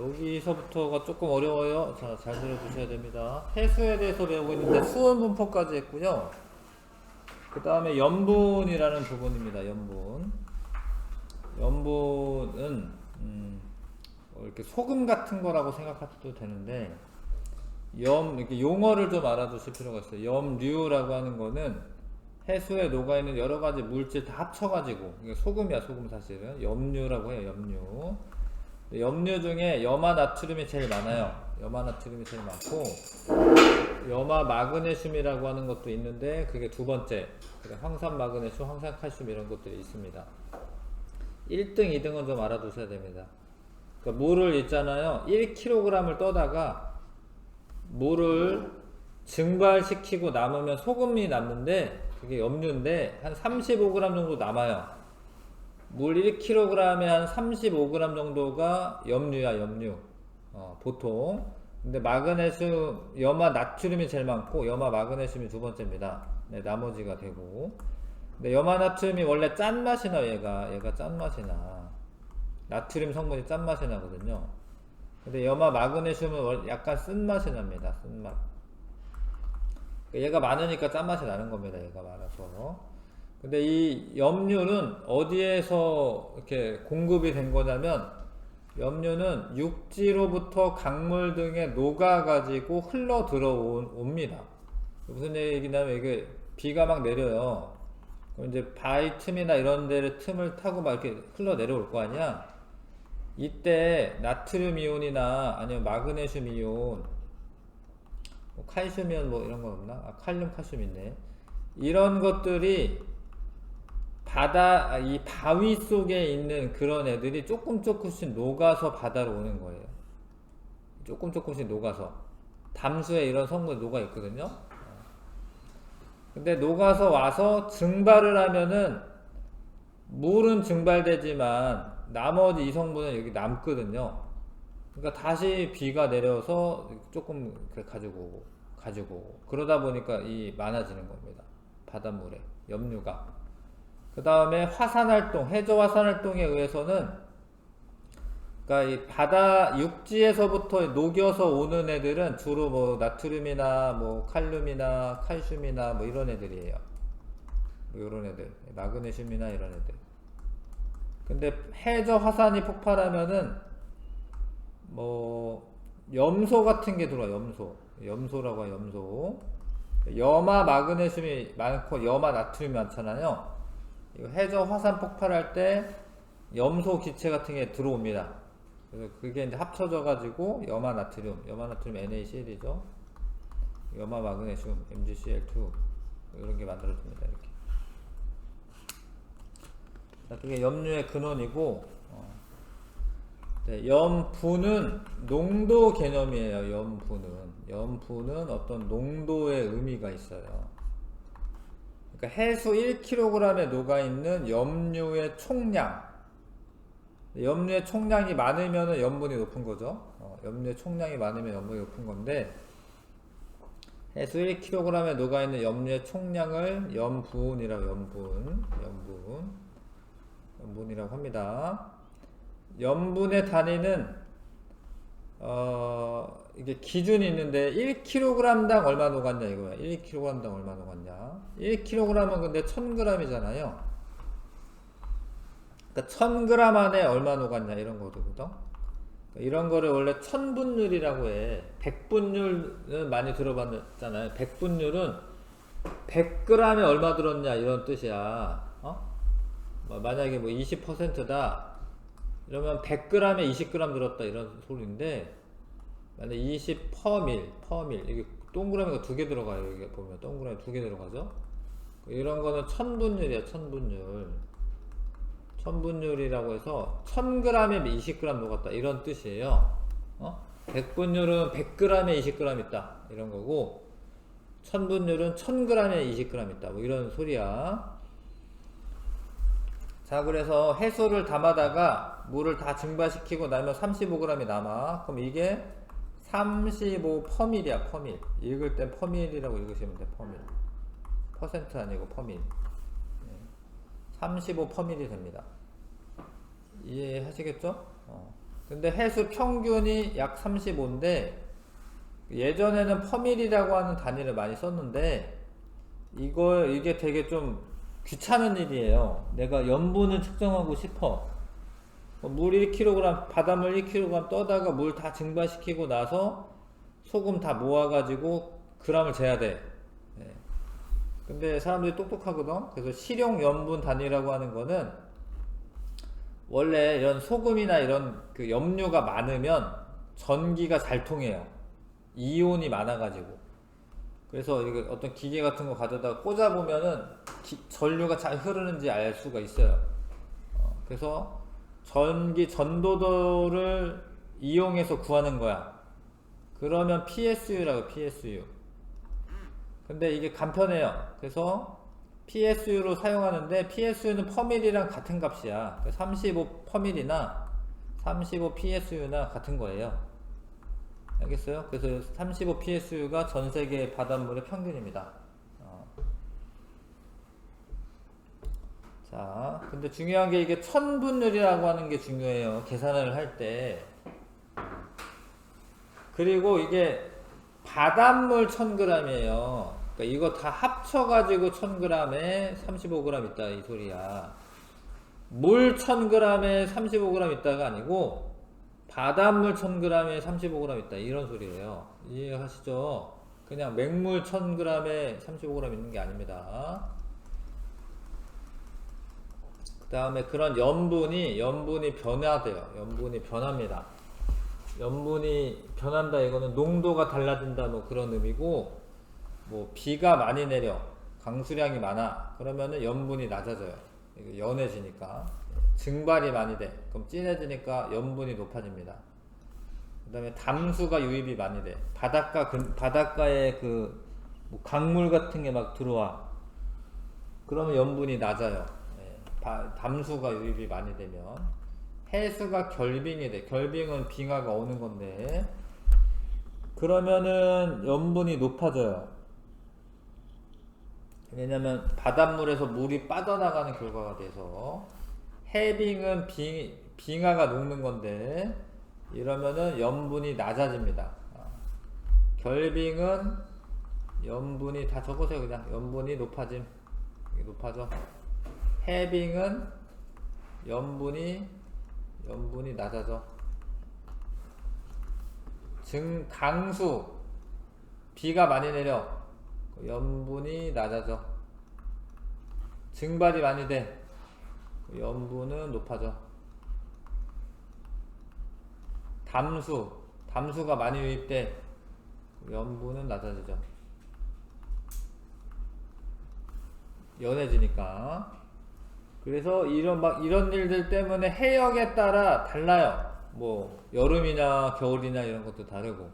여기서부터가 조금 어려워요. 자, 잘 들어주셔야 됩니다. 해수에 대해서 배우고 있는데 수은 분포까지 했고요. 그 다음에 염분이라는 부분입니다. 염분은 이렇게 소금 같은 거라고 생각하셔도 되는데 이렇게 용어를 좀 알아두실 필요가 있어요. 염류라고 하는 거는 해수에 녹아있는 여러가지 물질 다 합쳐가지고 이게 소금이야. 소금 사실은 염류라고 해요. 염류 중에 염화 나트륨이 제일 많아요. 염화 나트륨이 제일 많고 염화 마그네슘이라고 하는 것도 있는데 그게 두 번째. 황산 마그네슘, 황산 칼슘 이런 것들이 있습니다. 1등, 2등은 좀 알아두셔야 됩니다. 그러니까 물을 있잖아요. 1kg을 떠다가 물을 증발시키고 남으면 소금이 남는데 그게 염류인데 한 35g 정도 남아요. 물 1kg에 한 35g 정도가 염류야. 보통. 근데 마그네슘, 염화 나트륨이 제일 많고 염화 마그네슘이 두 번째입니다. 네, 나머지가 되고. 근데 염화 나트륨이 원래 짠맛이 나. 얘가 짠맛이 나. 나트륨 성분이 짠맛이 나거든요. 근데 염화 마그네슘은 약간 쓴맛이 납니다. 쓴맛. 얘가 많으니까 짠맛이 나는 겁니다. 얘가 많아서. 근데 이 염류는 어디에서 이렇게 공급이 된 거냐면 염류는 육지로부터 강물 등에 녹아가지고 흘러 들어옵니다. 무슨 얘기냐면 이게 비가 막 내려요. 그럼 이제 바위 틈이나 이런 데를 틈을 타고 막 이렇게 흘러 내려올 거 아니야? 이때 나트륨 이온이나 아니면 마그네슘 이온, 뭐 칼슘 이온 뭐 이런 거 없나? 칼륨, 칼슘 있네. 이런 것들이 이 바위 속에 있는 그런 애들이 조금씩 녹아서 바다로 오는 거예요. 조금씩 녹아서. 담수에 이런 성분이 녹아 있거든요. 근데 녹아서 와서 증발을 하면은 물은 증발되지만 나머지 이 성분은 여기 남거든요. 그러니까 다시 비가 내려서 조금 가지고 오고 그러다 보니까 이 많아지는 겁니다. 바닷물에 염류가. 그 다음에 화산활동, 해저 화산활동에 의해서는 그러니까 이 바다 육지에서부터 녹여서 오는 애들은 주로 뭐 나트륨이나 뭐 칼륨이나 칼슘이나 뭐 이런 애들이에요. 뭐 이런 애들, 마그네슘이나 이런 애들. 근데 해저 화산이 폭발하면은 뭐 염소 같은 게 들어와. 염소라고 해요. 염소. 염화 마그네슘이 많고 염화 나트륨이 많잖아요. 해저 화산 폭발할 때 염소 기체 같은 게 들어옵니다. 그래서 그게 이제 합쳐져 가지고 염화 나트륨 NaCl이죠. 염화 마그네슘 MgCl2 이런 게 만들어집니다. 이렇게. 자, 그게 염류의 근원이고, 네, 염분은 농도 개념이에요. 염분은 어떤 농도의 의미가 있어요. 그러니까 해수 1kg에 녹아있는 염류의 총량. 염류의 총량이 많으면 염분이 높은 거죠. 염류의 총량이 많으면 염분이 높은 건데, 해수 1kg에 녹아있는 염류의 총량을 염분이라고 합니다. 염분의 단위는 이게 기준이 있는데 1kg당 얼마 녹았냐 이거야. 1kg당 얼마 녹았냐. 1kg은 근데 1000g이잖아요. 그러니까 1000g 안에 얼마 녹았냐 이런 거거든. 이런 거를 원래 천분율이라고 해. 백분율은 많이 들어봤잖아요. 백분율은 100g에 얼마 들었냐 이런 뜻이야. 만약에 뭐 20%다 이러면 100g에 20g 들었다 이런 소리인데, 만약 20 퍼밀 이게 동그라미가 두 개 들어가요. 여기 보면 동그라미 두 개 들어가죠. 이런 거는 천분율이야. 천분율이라고 해서 1000g에 20g 녹았다 이런 뜻이에요. 100분율은 100g에 20g 있다 이런 거고, 천분율은 1000g에 20g 있다 뭐 이런 소리야. 자, 그래서 해수를 담아다가 물을 다 증발시키고 나면 35g이 남아. 그럼 이게 35 퍼밀이야. 퍼밀. 읽을 땐 퍼밀이라고 읽으시면 돼. 퍼밀. 퍼센트 아니고 퍼밀. 35 퍼밀이 됩니다. 이해하시겠죠? 근데 해수 평균이 약 35인데 예전에는 퍼밀이라고 하는 단위를 많이 썼는데 이게 되게 좀 귀찮은 일이에요. 내가 염분을 측정하고 싶어. 물 1kg, 바닷물 1kg 떠다가 물 다 증발시키고 나서 소금 다 모아가지고 그람을 재야 돼. 네. 근데 사람들이 똑똑하거든. 그래서 실용 염분 단위라고 하는 거는 원래 이런 소금이나 이런 그 염료가 많으면 전기가 잘 통해요. 이온이 많아가지고. 그래서 이게 어떤 기계 같은 거 가져다 꽂아보면은 전류가 잘 흐르는지 알 수가 있어요. 그래서 전기 전도도를 이용해서 구하는 거야. 그러면 PSU라고 PSU. 근데 이게 간편해요. 그래서 PSU로 사용하는데 PSU는 퍼밀이랑 같은 값이야. 35 퍼밀이나 35 PSU나 같은 거예요. 알겠어요? 그래서 35 PSU가 전 세계 바닷물의 평균입니다. 자, 근데 중요한 게 이게 천분율이라고 하는 게 중요해요. 계산을 할 때. 그리고 이게 바닷물 1000g이에요. 그러니까 이거 다 합쳐가지고 1000g에 35g 있다 이 소리야. 물 1000g에 35g 있다가 아니고 바닷물 1000g에 35g 있다 이런 소리예요. 이해하시죠? 그냥 맹물 1000g에 35g 있는 게 아닙니다. 그 다음에 그런 염분이 변화돼요. 염분이 변합니다. 염분이 변한다 이거는 농도가 달라진다 뭐 그런 의미고, 뭐 비가 많이 내려 강수량이 많아 그러면은 염분이 낮아져요. 연해지니까. 증발이 많이 돼 그럼 진해지니까 염분이 높아집니다. 그 다음에 담수가 유입이 많이 돼. 바닷가에 뭐 강물 같은 게 막 들어와 그러면 염분이 낮아요. 담수가 유입이 많이 되면. 해수가 결빙이 돼. 결빙은 빙하가 오는 건데 그러면은 염분이 높아져요. 왜냐면 바닷물에서 물이 빠져나가는 결과가 돼서. 해빙은 빙하가 녹는 건데 이러면은 염분이 낮아집니다. 결빙은 염분이 다 적으세요. 그냥 염분이 높아져. 해빙은 염분이 낮아져. 강수 비가 많이 내려 염분이 낮아져. 증발이 많이 돼 염분은 높아져. 담수가 많이 유입돼 염분은 낮아지죠. 연해지니까. 그래서 이런 일들 때문에 해역에 따라 달라요. 뭐 여름이나 겨울이나 이런 것도 다르고.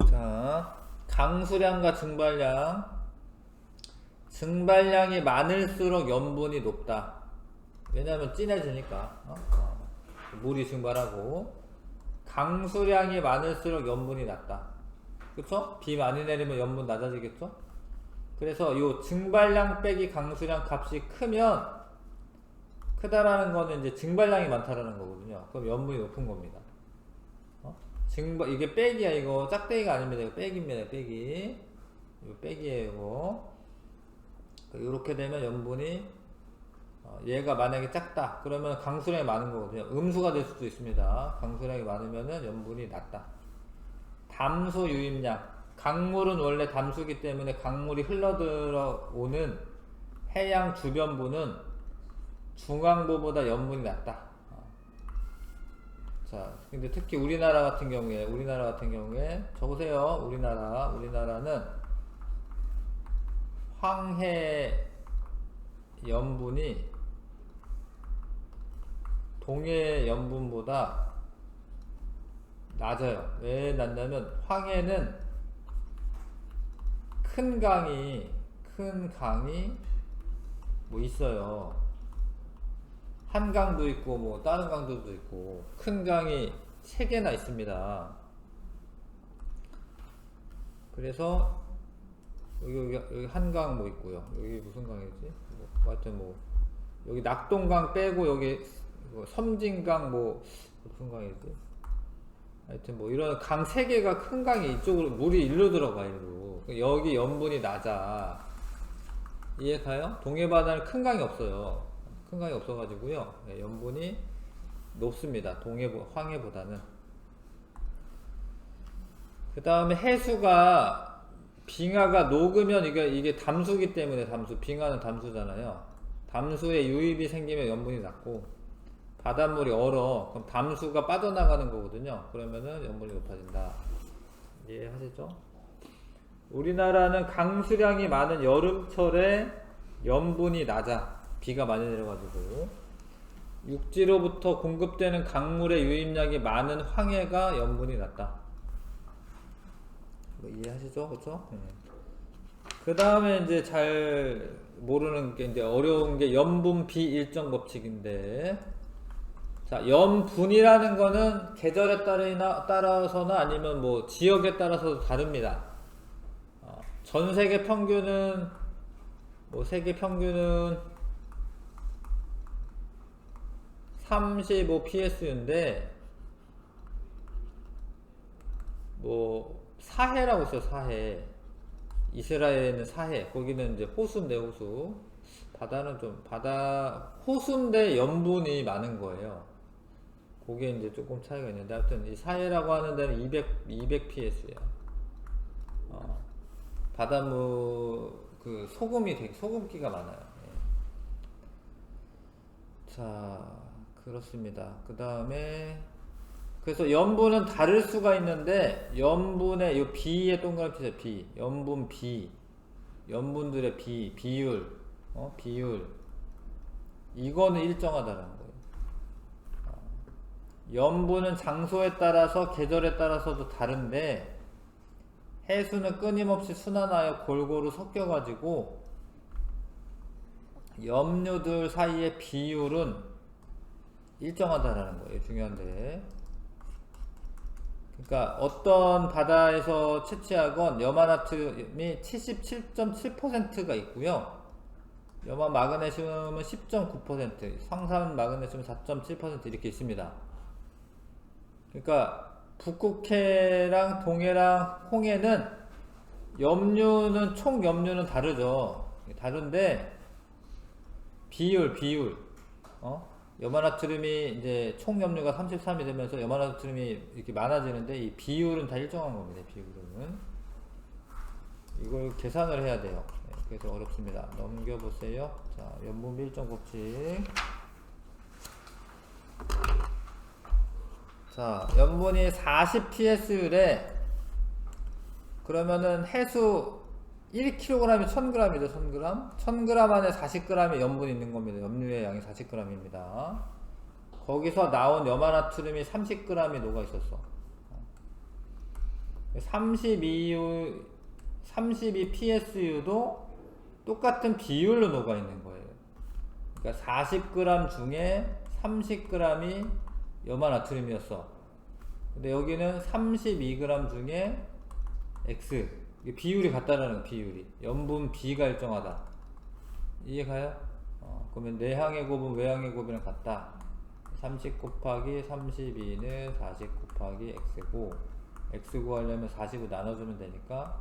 자, 강수량과 증발량이 많을수록 염분이 높다. 왜냐하면 진해지니까 물이 증발하고. 강수량이 많을수록 염분이 낮다. 그쵸? 비 많이 내리면 염분 낮아지겠죠? 그래서 요 증발량 빼기 강수량 값이 크다라는 거는 이제 증발량이 많다라는 거거든요. 그럼 염분이 높은 겁니다. 이게 빼기야. 이거 짝대기가 아닙니다. 이거 빼기입니다. 빼기. 이거 빼기예요. 이거. 이렇게 되면 염분이 얘가 만약에 작다 그러면 강수량이 많은 거거든요. 음수가 될 수도 있습니다. 강수량이 많으면은 염분이 낮다. 담수 유입량. 강물은 원래 담수기 때문에 강물이 흘러들어오는 해양 주변부는 중앙부보다 염분이 낮다. 자, 근데 특히 우리나라 같은 경우에 적으세요. 우리나라는 황해 염분이 동해 염분보다 낮아요. 왜 낮냐면 황해는 큰 강이 뭐 있어요. 한강도 있고 뭐 다른 강들도 있고 큰 강이 3개나 있습니다. 그래서 여기 한강 뭐 있고요. 여기 무슨 강이지? 하여튼 뭐 여기 낙동강 빼고 여기 뭐 섬진강 뭐 무슨 강이지? 하여튼 뭐 이런 강 세 개가 큰 강이 이쪽으로 물이 일로 들어가 일로. 여기 염분이 낮아. 이해 가요? 동해바다는 큰 강이 없어요. 큰 강이 없어가지고요. 네, 염분이 높습니다. 황해보다는. 그 다음에 해수가 빙하가 녹으면 이게 담수기 때문에 빙하는 담수잖아요. 담수에 유입이 생기면 염분이 낮고 바닷물이 얼어. 그럼 담수가 빠져나가는 거거든요. 그러면은 염분이 높아진다. 이해하시죠? 우리나라는 강수량이 많은 여름철에 염분이 낮아. 비가 많이 내려가지고. 육지로부터 공급되는 강물의 유입량이 많은 황해가 염분이 낮다. 뭐 이해하시죠? 그쵸? 그 다음에 이제 잘 모르는 게 이제 어려운 게 염분 비일정 법칙인데, 자, 염분이라는 거는 계절에 따라서나 아니면 뭐 지역에 따라서도 다릅니다. 전 세계 평균은 뭐 세계 평균은 35 psu인데 뭐 사해라고 있어요. 사해. 이스라엘에는 사해. 거기는 이제 호수인데 호수. 바다는 좀 호수인데 염분이 많은 거예요. 그게 이제 조금 차이가 있는데 하여튼 이 사해라고 하는 데는 200 psu야. 바닷물 그 소금기가 많아요. 예. 자, 그렇습니다. 그 다음에 그래서 염분은 다를 수가 있는데 염분의 이 비의 동그라미 비, 염분 비, 염분들의 비율, 비율 이거는 일정하다는 거예요. 염분은 장소에 따라서 계절에 따라서도 다른데 해수는 끊임없이 순환하여 골고루 섞여가지고 염류들 사이의 비율은 일정하다라는 거예요. 중요한데. 그러니까 어떤 바다에서 채취하건 염화나트륨이 77.7%가 있고요. 염화 마그네슘은 10.9%, 황산 마그네슘은 4.7% 이렇게 있습니다. 그러니까 북극해랑 동해랑 홍해는 염류는 총 염류는 다르죠. 다른데 비율 염화나트륨이 이제 총 염류가 33이 되면서 염화나트륨이 이렇게 많아지는데 이 비율은 다 일정한 겁니다. 비율은 이걸 계산을 해야 돼요. 그래서 어렵습니다. 넘겨보세요. 자, 염분 비일정 법칙. 자, 염분이 40 ps래. 그러면은 해수 1kg이 1000g이죠. 1000g. 1000g 안에 40g의 염분이 있는 겁니다. 염류의 양이 40g입니다. 거기서 나온 염화나트륨이 30g이 녹아 있었어. 32 psu도 똑같은 비율로 녹아 있는 거예요. 그러니까 40g 중에 30g이 염화나트륨이었어. 근데 여기는 32g 중에 X 비율이 같다라는 비율이 염분 B가 일정하다. 이해가요? 그러면 내항의 곱은 외항의 곱이랑 같다. 30 곱하기 32는 40 곱하기 X고 X 구하려면 40을 나눠주면 되니까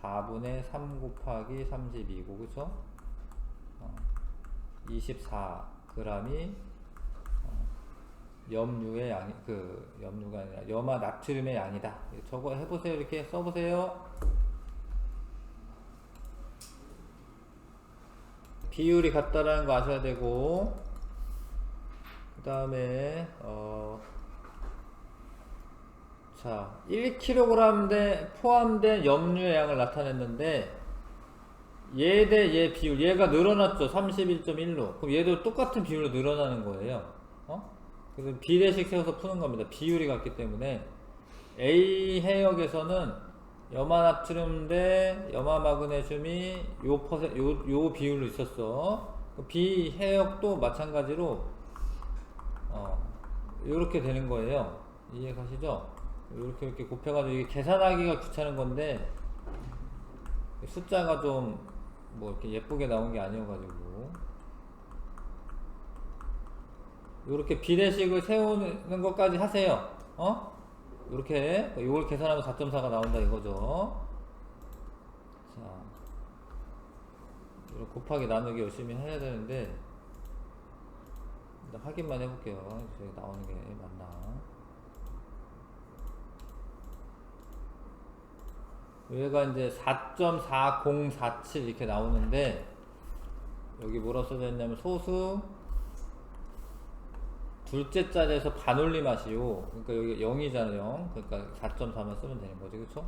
4분의 3 곱하기 32고 그쵸? 24g이 염류의 양이 염류가 아니라 염화 나트륨의 양이다. 저거 해보세요. 이렇게 써보세요. 비율이 같다라는 거 아셔야 되고 그 다음에 자 1kg에 포함된 염류의 양을 나타냈는데 얘 대 얘 비율 얘가 늘어났죠. 31.1로 그럼 얘도 똑같은 비율로 늘어나는 거예요. 그래서 비례식 세워서 푸는 겁니다. 비율이 같기 때문에 A 해역에서는 염화나트륨 대 염화마그네슘이 요 비율로 있었어. B 해역도 마찬가지로 요렇게 되는 거예요. 이해가시죠? 이렇게 곱해가지고 이게 계산하기가 귀찮은 건데 숫자가 좀 뭐 이렇게 예쁘게 나온 게 아니어가지고 요렇게 비례식을 세우는 것까지 하세요. 요렇게 요걸 계산하면 4.4가 나온다 이거죠. 자, 이렇게 곱하기 나누기 열심히 해야 되는데 일단 확인만 해볼게요. 저기 나오는 게 맞나? 얘가 이제 4.4047 이렇게 나오는데 여기 뭐라 써져 있냐면 소수 둘째 자리에서 반올림하시오. 그러니까 여기 0이잖아요. 0. 그러니까 4.4만 쓰면 되는 거지, 그쵸?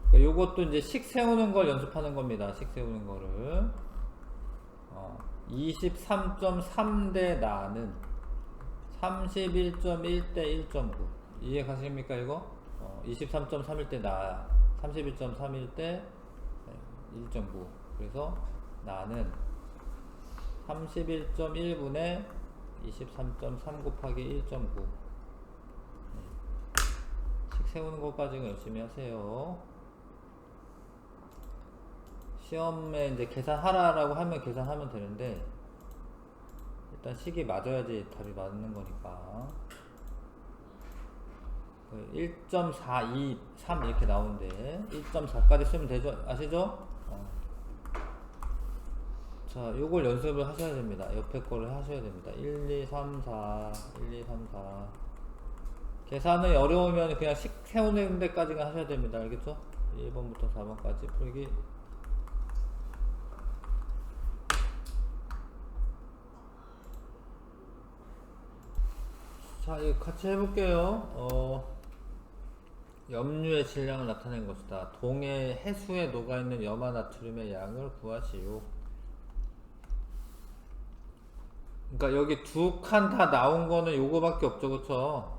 그러니까 요것도 이제 식 세우는 걸 연습하는 겁니다. 식 세우는 거를. 23.3 대 나는 31.1 대 1.9. 이해 가십니까, 이거? 23.31 대 나, 31.31 대 1.9. 그래서 나는 31.1분의 23.3 곱하기 1.9. 식 세우는 것까지는 열심히 하세요. 시험에 이제 계산하라라고 하면 계산하면 되는데 일단 식이 맞아야지 답이 맞는 거니까. 1.423 이렇게 나오는데 1.4까지 쓰면 되죠? 아시죠? 자, 요걸 연습을 하셔야 됩니다. 옆에 거를 하셔야 됩니다. 1, 2, 3, 4, 1, 2, 3, 4. 계산이 어려우면 그냥 식 세우는 데까지가 하셔야 됩니다. 알겠죠? 1번부터 4번까지 풀기. 자, 이거 같이 해볼게요. 염류의 질량을 나타낸 것이다. 동해 해수에 녹아있는 염화나트륨의 양을 구하시오. 그러니까 여기 두 칸 다 나온 거는 요거밖에 없죠, 그쵸?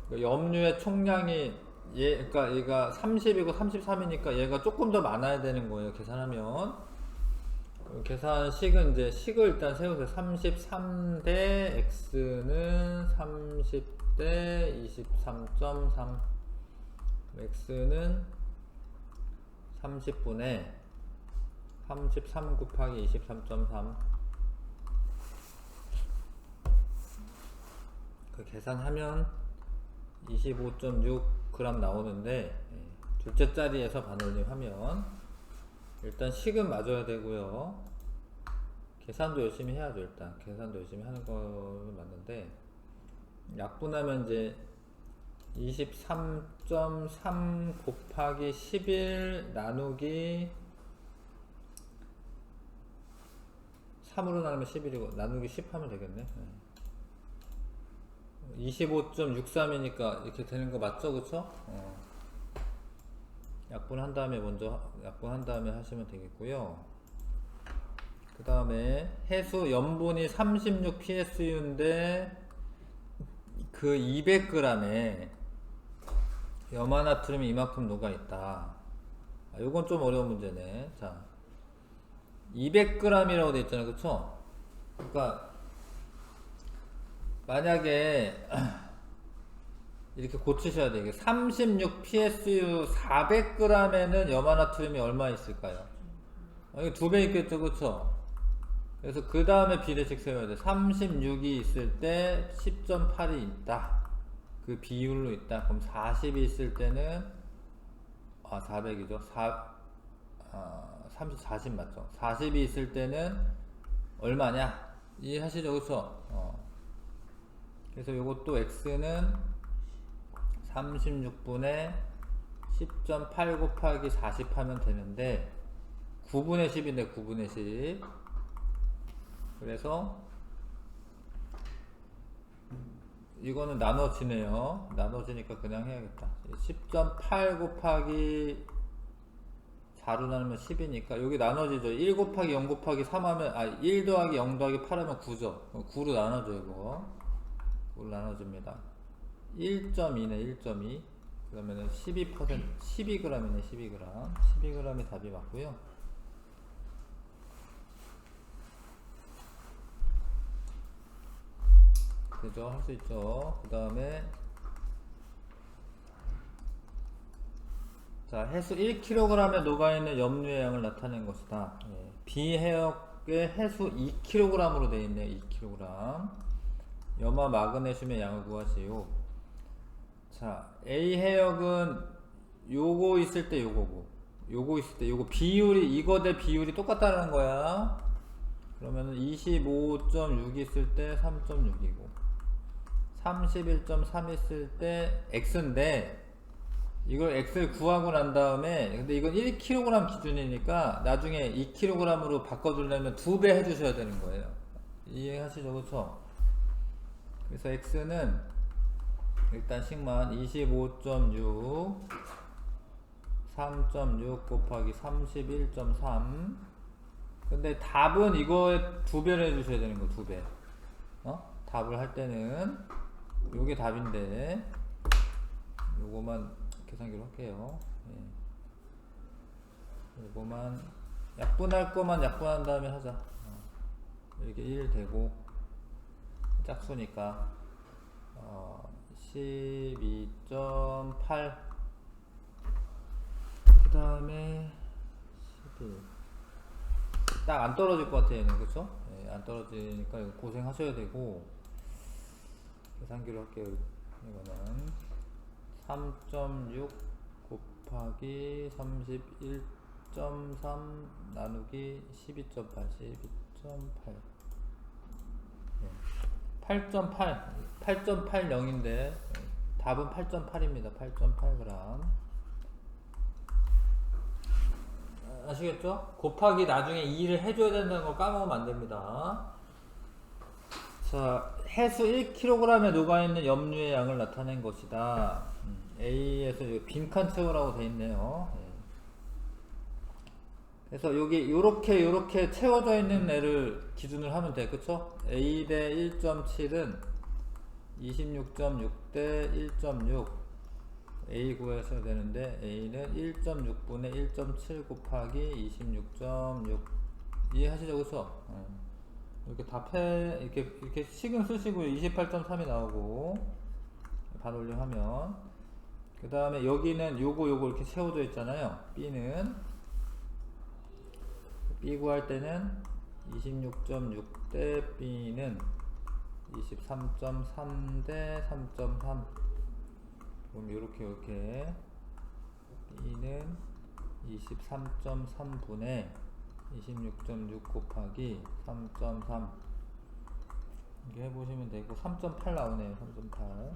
그러니까 염류의 총량이 그러니까 얘가 30이고 33이니까 얘가 조금 더 많아야 되는 거예요, 계산하면. 계산식은 이제 식을 일단 세우세요. 33대 x는 30대 23.3. x는 30분의 33 곱하기 23.3. 그 계산하면 25.6g 나오는데 둘째 자리에서 반올림하면 일단 식은 맞아야 되고요. 계산도 열심히 해야죠. 일단 계산도 열심히 하는 거는 맞는데 약분하면 이제 23.3 곱하기 11 나누기 3으로 나누면 11이고 나누기 10 하면 되겠네. 25.63이니까 이렇게 되는 거 맞죠? 그쵸? 약분한 다음에 먼저 약분한 다음에 하시면 되겠고요. 그 다음에 해수 염분이 36 PSU인데 그 200g에 염화나트륨이 이만큼 녹아있다. 요건 좀 어려운 문제네. 자, 200g이라고 되어 있잖아요. 그쵸? 그러니까 만약에 이렇게 고치셔야 돼요. 36 PSU 400g에는 염화나트륨이 얼마 있을까요? 이게 2배 있겠죠, 그쵸? 그래서 그 다음에 비례식 세워야 돼. 36이 있을 때 10.8이 있다. 그 비율로 있다. 그럼 40이 있을 때는 400이죠. 30, 40 맞죠? 40이 있을 때는 얼마냐? 이해하시죠, 그쵸? 그래서 요것도 x는 36분의 10.8 곱하기 40 하면 되는데 9분의 10인데 9분의 10. 그래서 이거는 나눠지네요. 나눠지니까 그냥 해야겠다. 10.8 곱하기 4로 나누면 10이니까 여기 나눠지죠. 1 곱하기 0 곱하기 3 하면 1 더하기 0 더하기 8 하면 9죠. 9로 나눠져 이거. 9로 나눠집니다. 1.2네 1.2. 그러면은 12% 12g이네 12g. 12g이 답이 맞고요. 그죠? 할 수 있죠. 그 다음에 자, 해수 1kg에 녹아있는 염류의 양을 나타낸 것이다. 예. B 해역의 해수 2kg으로 되어 있네요. 2kg. 염화 마그네슘의 양을 구하시오. 자, A 해역은 요거 있을 때 요거고, 요거 있을 때 요거 비율이, 이거 대 비율이 똑같다는 거야. 그러면은 25.6 있을 때 3.6이고 31.3 있을 때 X인데, 이걸 X를 구하고 난 다음에, 근데 이건 1kg 기준이니까 나중에 2kg으로 바꿔주려면 2배 해주셔야 되는 거예요. 이해하시죠? 그쵸? 그래서 X는 일단 식만 25.6 3.6 곱하기 31.3. 근데 답은 이거에 2배를 해주셔야 되는 거, 2배. 답을 할 때는 요게 답인데, 요거만 계산기로 할게요. 예. 요거만 약분할 거만 약분한 다음에 하자. 이게 1 되고 짝수니까 12.8 그 다음에 11. 딱 안 떨어질 것 같아요, 얘는. 그쵸? 예, 안 떨어지니까 이거 고생하셔야 되고, 계산기로 할게요. 이거는 3.6 곱하기 31.3 나누기 12.8 12.8 8.8 8.80인데 답은 8.8입니다. 8.8g. 아시겠죠? 곱하기 나중에 2를 해줘야 된다는 걸 까먹으면 안 됩니다. 자, 해수 1kg에 녹아있는 염류의 양을 나타낸 것이다. A에서 빈칸 채우라고 돼 있네요. 그래서 여기 요렇게 채워져 있는 애를 기준으로 하면 돼. 그쵸? A 대 1.7은 26.6 대 1.6 A 구하셔야 되는데, A는 1.6분의 1.7 곱하기 26.6. 이해하시죠? 그쵸? 이렇게 답해, 이렇게 식은 쓰시고 28.3이 나오고 반올림하면, 그 다음에 여기는 요거 이렇게 채워져 있잖아요. B는 B 구할 때는 26.6 대 B는 23.3 대 3.3. 그럼 이렇게 B는 23.3분의 26.6 곱하기 3.3 이렇게 해보시면 되고, 3.8 나오네요. 3.8.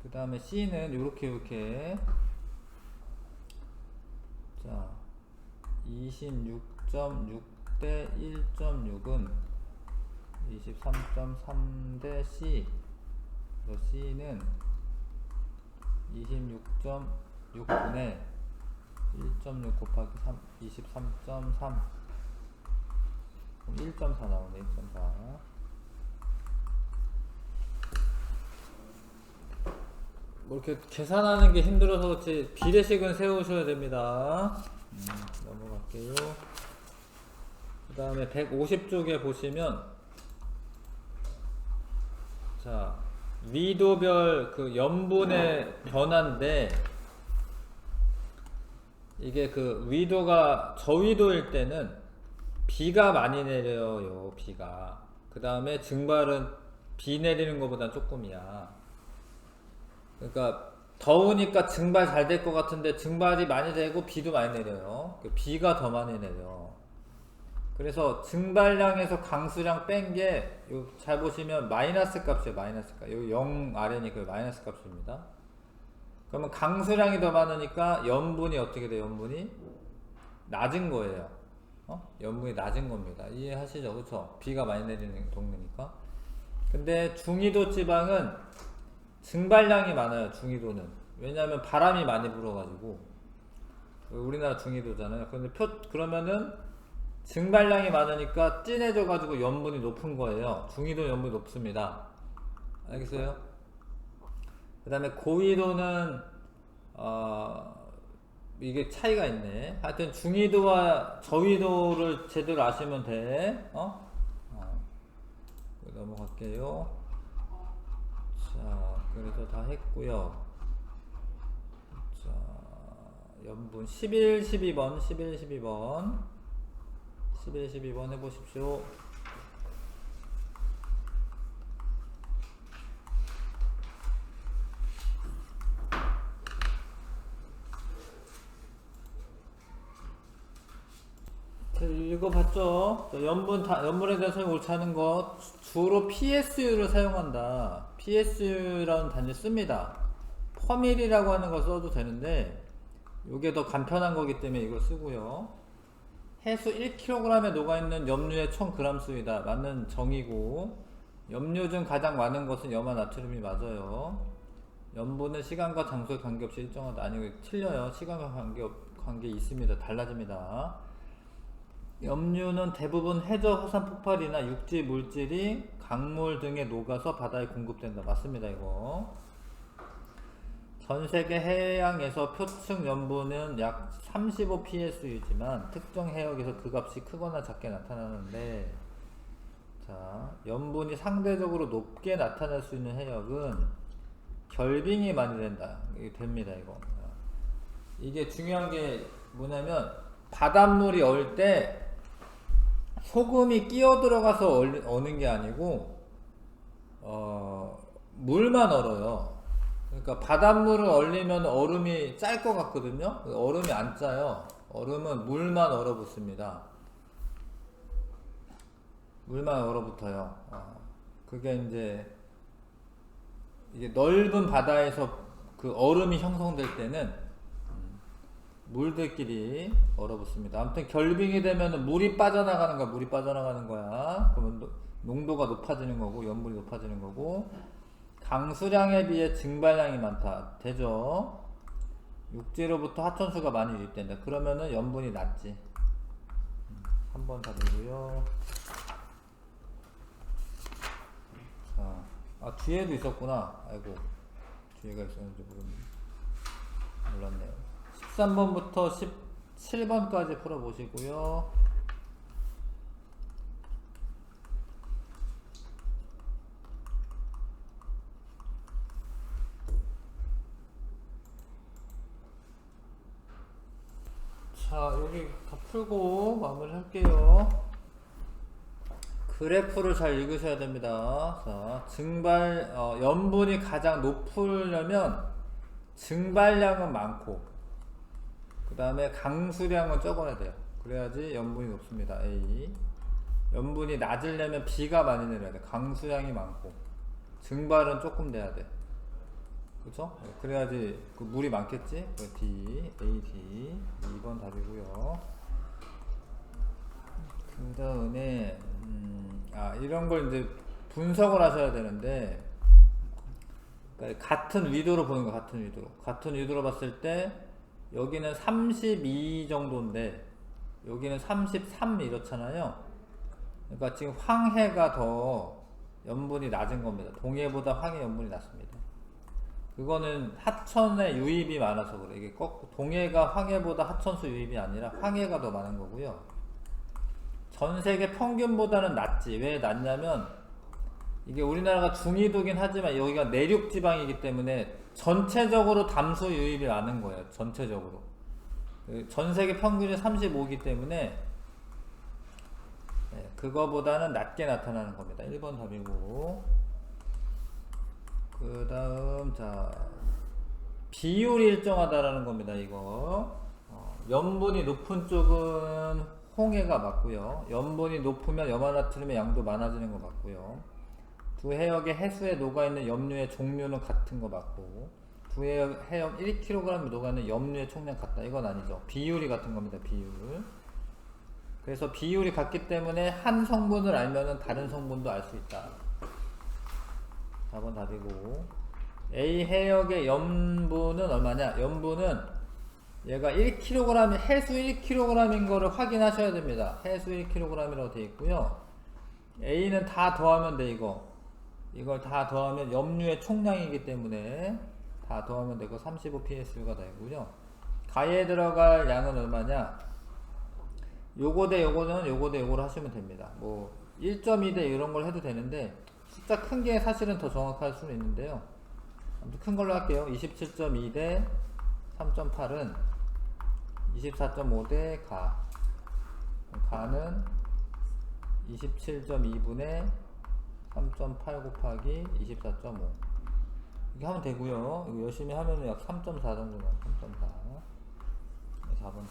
그 다음에 C는 이렇게 자 26.6 대 1.6은 23.3 대 C. 그래서 C는 26.6분의 1.6 곱하기 23.3. 그럼 1.4 나오네. 1.4. 뭐 이렇게 계산하는 게 힘들어서 그렇지 비례식은 세우셔야 됩니다. 넘어갈게요. 그 다음에 150쪽에 보시면, 자, 위도별 그 염분의 변화인데, 이게 그 위도가 저위도일 때는 비가 많이 내려요. 비가. 그 다음에 증발은 비 내리는 것보다 조금이야. 그러니까 더우니까 증발 잘 될 것 같은데 증발이 많이 되고 비도 많이 내려요. 비가 더 많이 내려. 그래서 증발량에서 강수량 뺀 게 잘 보시면 마이너스 값이에요. 마이너스 값. 여기 0 아래니 그 마이너스 값입니다. 그러면 강수량이 더 많으니까 염분이 어떻게 돼요? 염분이 낮은 거예요. 염분이 낮은 겁니다. 이해하시죠? 그쵸? 비가 많이 내리는 동네니까. 근데 중위도 지방은 증발량이 많아요. 중위도는. 왜냐하면 바람이 많이 불어가지고. 우리나라 중위도잖아요. 그러면은 증발량이 많으니까 진해져 가지고 염분이 높은 거예요. 중위도 염분이 높습니다. 알겠어요? 그 다음에 고위도는 이게 차이가 있네. 하여튼 중위도와 저위도를 제대로 아시면 돼. 넘어갈게요. 자, 그래서 다 했고요. 자, 염분 11, 12번, 11, 12번, 11, 12번 해보십시오. 읽어봤죠? 염분에 대해서 옳지 않은 것, 주로 PSU를 사용한다. PSU라는 단위 씁니다. 퍼밀이라고 하는 거 써도 되는데, 이게 더 간편한 거기 때문에 이거 쓰고요. 해수 1kg에 녹아있는 염류의 총 그람수이다. 맞는 정의고, 염류 중 가장 많은 것은 염화 나트륨이 맞아요. 염분은 시간과 장소에 관계없이 일정하다. 아니, 틀려요. 시간과 관계 있습니다. 달라집니다. 염류는 대부분 해저 화산 폭발이나 육지 물질이 강물 등에 녹아서 바다에 공급된다. 맞습니다. 이거 전세계 해양에서 표층 염분은 약 35 psu이지만 특정 해역에서 그 값이 크거나 작게 나타나는데, 자, 염분이 상대적으로 높게 나타날 수 있는 해역은 결빙이 많이 된다. 이게 됩니다. 이게 중요한 게 뭐냐면, 바닷물이 얼 때 소금이 끼어 들어가서 어는 게 아니고 물만 얼어요. 그러니까 바닷물을 얼리면 얼음이 짤 것 같거든요. 얼음이 안 짜요. 얼음은 물만 얼어붙습니다. 물만 얼어붙어요. 그게 이제 이게 넓은 바다에서 그 얼음이 형성될 때는 물들끼리 얼어붙습니다. 아무튼 결빙이 되면 물이 빠져나가는 거야. 그러면 농도가 높아지는 거고, 염분이 높아지는 거고, 강수량에 비해 증발량이 많다. 되죠? 육지로부터 하천수가 많이 유입된다. 그러면은 염분이 낮지. 3번 답이고요. 자, 뒤에도 있었구나. 아이고, 뒤에가 있었는지 몰랐네요. 13번부터 17번까지 풀어보시고요. 자, 여기 다 풀고 마무리 할게요. 그래프를 잘 읽으셔야 됩니다. 자, 염분이 가장 높으려면 증발량은 많고, 그 다음에 강수량은 적어야 돼요. 그래야지 염분이 높습니다. A. 염분이 낮으려면 B가 많이 내려야 돼. 강수량이 많고, 증발은 조금 돼야 돼. 그쵸? 그래야지 그 물이 많겠지? D, A, D. 2번 답이고요. 그 다음에 이런 걸 이제 분석을 하셔야 되는데, 그러니까 같은 위도로 보는 거. 같은 위도로 봤을 때 여기는 32 정도인데 여기는 33 이렇잖아요. 그러니까 지금 황해가 더 염분이 낮은 겁니다. 동해보다 황해 염분이 낮습니다. 그거는 하천에 유입이 많아서 그래. 이게 꼭 동해가 황해보다 하천수 유입이 아니라 황해가 더 많은 거고요. 전 세계 평균보다는 낮지. 왜 낮냐면, 이게 우리나라가 중위도긴 하지만 여기가 내륙 지방이기 때문에 전체적으로 담수 유입이 많은 거예요. 전체적으로. 전 세계 평균이 35이기 때문에 그거보다는 낮게 나타나는 겁니다. 1번 답이고, 그 다음, 자, 비율이 일정하다라는 겁니다. 이거 염분이 높은 쪽은 홍해가 맞고요. 염분이 높으면 염화나트륨의 양도 많아지는 거 맞고요. 두 해역의 해수에 녹아있는 염류의 종류는 같은 거 맞고, 두 해역 1kg에 녹아있는 염류의 총량 같다. 이건 아니죠. 비율이 같은 겁니다. 비율. 그래서 비율이 같기 때문에 한 성분을 알면은 다른 성분도 알 수 있다. 4번 답이고, A 해역의 염분은 얼마냐? 염분은 얘가 1kg, 해수 1kg인 거를 확인하셔야 됩니다. 해수 1kg이라고 되어 있고요. A는 다 더하면 돼. 이걸 다 더하면 염류의 총량이기 때문에 다 더하면 되고 35 psu가 되고요. 가에 들어갈 양은 얼마냐? 요거 대 요거는 요거 대 요거를 하시면 됩니다. 뭐 1.2 대 이런 걸 해도 되는데, 숫자 큰 게 사실은 더 정확할 수는 있는데요. 아무튼 큰 걸로 할게요. 27.2 대 3.8은 24.5 대 가는 27.2분의 3.8 곱하기 24.5 이렇게 하면 되고요. 이거 열심히 하면 약 3.4 정도 나와요. 3.4 4번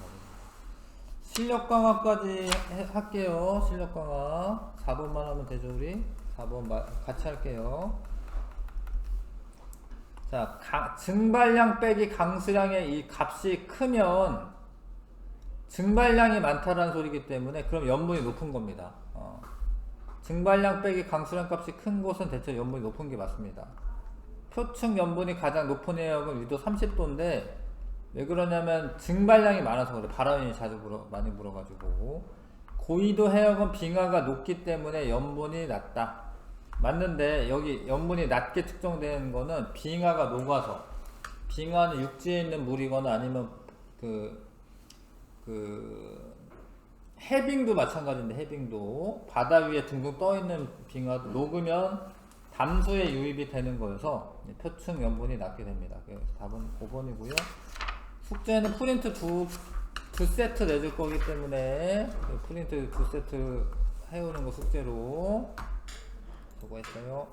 실력 강화까지 할게요. 실력 강화 4번만 하면 되죠. 우리 4번 같이 할게요. 자, 증발량 빼기 강수량의 이 값이 크면 증발량이 많다라는 소리이기 때문에 그럼 염분이 높은 겁니다. 증발량 빼기 강수량 값이 큰 곳은 대체 염분이 높은 게 맞습니다. 표층 염분이 가장 높은 해역은 위도 30도인데 왜 그러냐면 증발량이 많아서 그래. 바람이 많이 불어가지고. 고위도 해역은 빙하가 높기 때문에 염분이 낮다. 맞는데 여기 염분이 낮게 측정되는 거는 빙하가 녹아서, 빙하는 육지에 있는 물이거나 아니면 해빙도 마찬가지인데, 해빙도 바다 위에 둥둥 떠 있는 빙하도 녹으면 담수에 유입이 되는 거여서 표층 염분이 낮게 됩니다. 그래서 답은 5번이고요. 숙제는 프린트 두 세트 내줄 거기 때문에 프린트 2세트 해오는 거 숙제로 수고했어요.